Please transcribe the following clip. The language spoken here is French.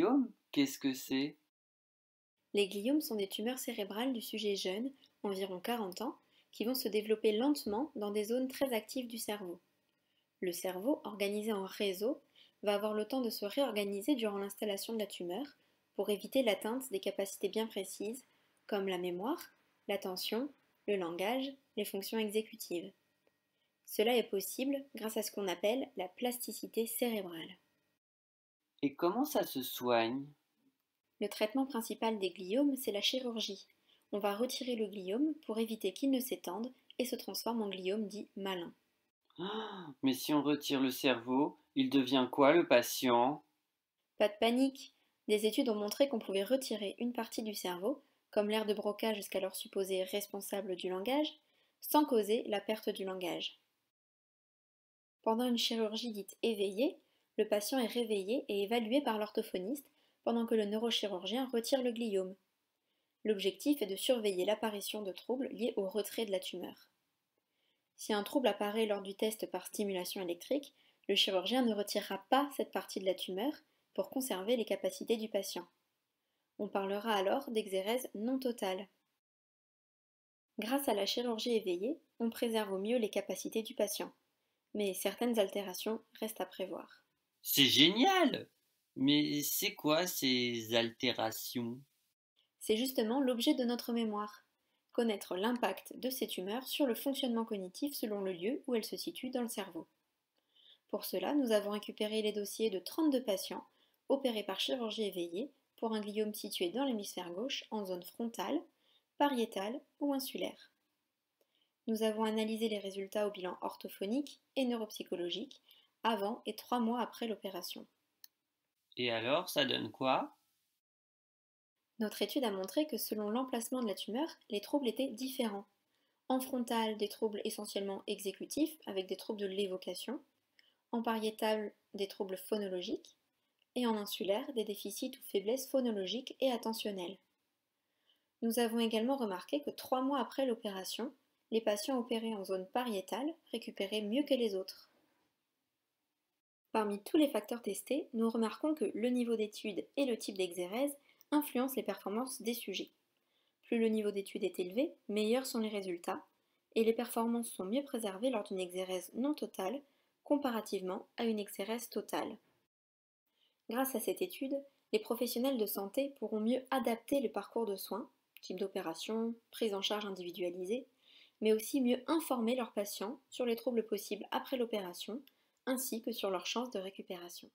gliome, qu'est-ce que c'est? Les gliomes sont des tumeurs cérébrales du sujet jeune, environ 40 ans, qui vont se développer lentement dans des zones très actives du cerveau. Le cerveau, organisé en réseau, va avoir le temps de se réorganiser durant l'installation de la tumeur pour éviter l'atteinte des capacités bien précises comme la mémoire, l'attention, le langage, les fonctions exécutives. Cela est possible grâce à ce qu'on appelle la plasticité cérébrale. Et comment ça se soigne? Le traitement principal des gliomes, c'est la chirurgie. On va retirer le gliome pour éviter qu'il ne s'étende et se transforme en gliome dit malin. Ah, mais si on retire le cerveau, il devient quoi le patient? Pas de panique! Des études ont montré qu'on pouvait retirer une partie du cerveau, comme l'aire de Broca jusqu'alors supposée responsable du langage, sans causer la perte du langage. Pendant une chirurgie dite éveillée, le patient est réveillé et évalué par l'orthophoniste pendant que le neurochirurgien retire le gliome. L'objectif est de surveiller l'apparition de troubles liés au retrait de la tumeur. Si un trouble apparaît lors du test par stimulation électrique, le chirurgien ne retirera pas cette partie de la tumeur pour conserver les capacités du patient. On parlera alors d'exérèse non totale. Grâce à la chirurgie éveillée, on préserve au mieux les capacités du patient, mais certaines altérations restent à prévoir. C'est génial! Mais c'est quoi ces altérations? C'est justement l'objet de notre mémoire, connaître l'impact de ces tumeurs sur le fonctionnement cognitif selon le lieu où elles se situent dans le cerveau. Pour cela, nous avons récupéré les dossiers de 32 patients opérés par chirurgie éveillée pour un gliome situé dans l'hémisphère gauche en zone frontale, pariétale ou insulaire. Nous avons analysé les résultats au bilan orthophonique et neuropsychologique avant et 3 mois après l'opération. Et alors, ça donne quoi? Notre étude a montré que selon l'emplacement de la tumeur, les troubles étaient différents. En frontal, des troubles essentiellement exécutifs avec des troubles de l'évocation, en pariétal, des troubles phonologiques, et en insulaire, des déficits ou faiblesses phonologiques et attentionnelles. Nous avons également remarqué que 3 mois après l'opération, les patients opérés en zone pariétale récupéraient mieux que les autres. Parmi tous les facteurs testés, nous remarquons que le niveau d'étude et le type d'exérèse influencent les performances des sujets. Plus le niveau d'étude est élevé, meilleurs sont les résultats, et les performances sont mieux préservées lors d'une exérèse non totale comparativement à une exérèse totale. Grâce à cette étude, les professionnels de santé pourront mieux adapter le parcours de soins, type d'opération, prise en charge individualisée, mais aussi mieux informer leurs patients sur les troubles possibles après l'opération, ainsi que sur leurs chances de récupération.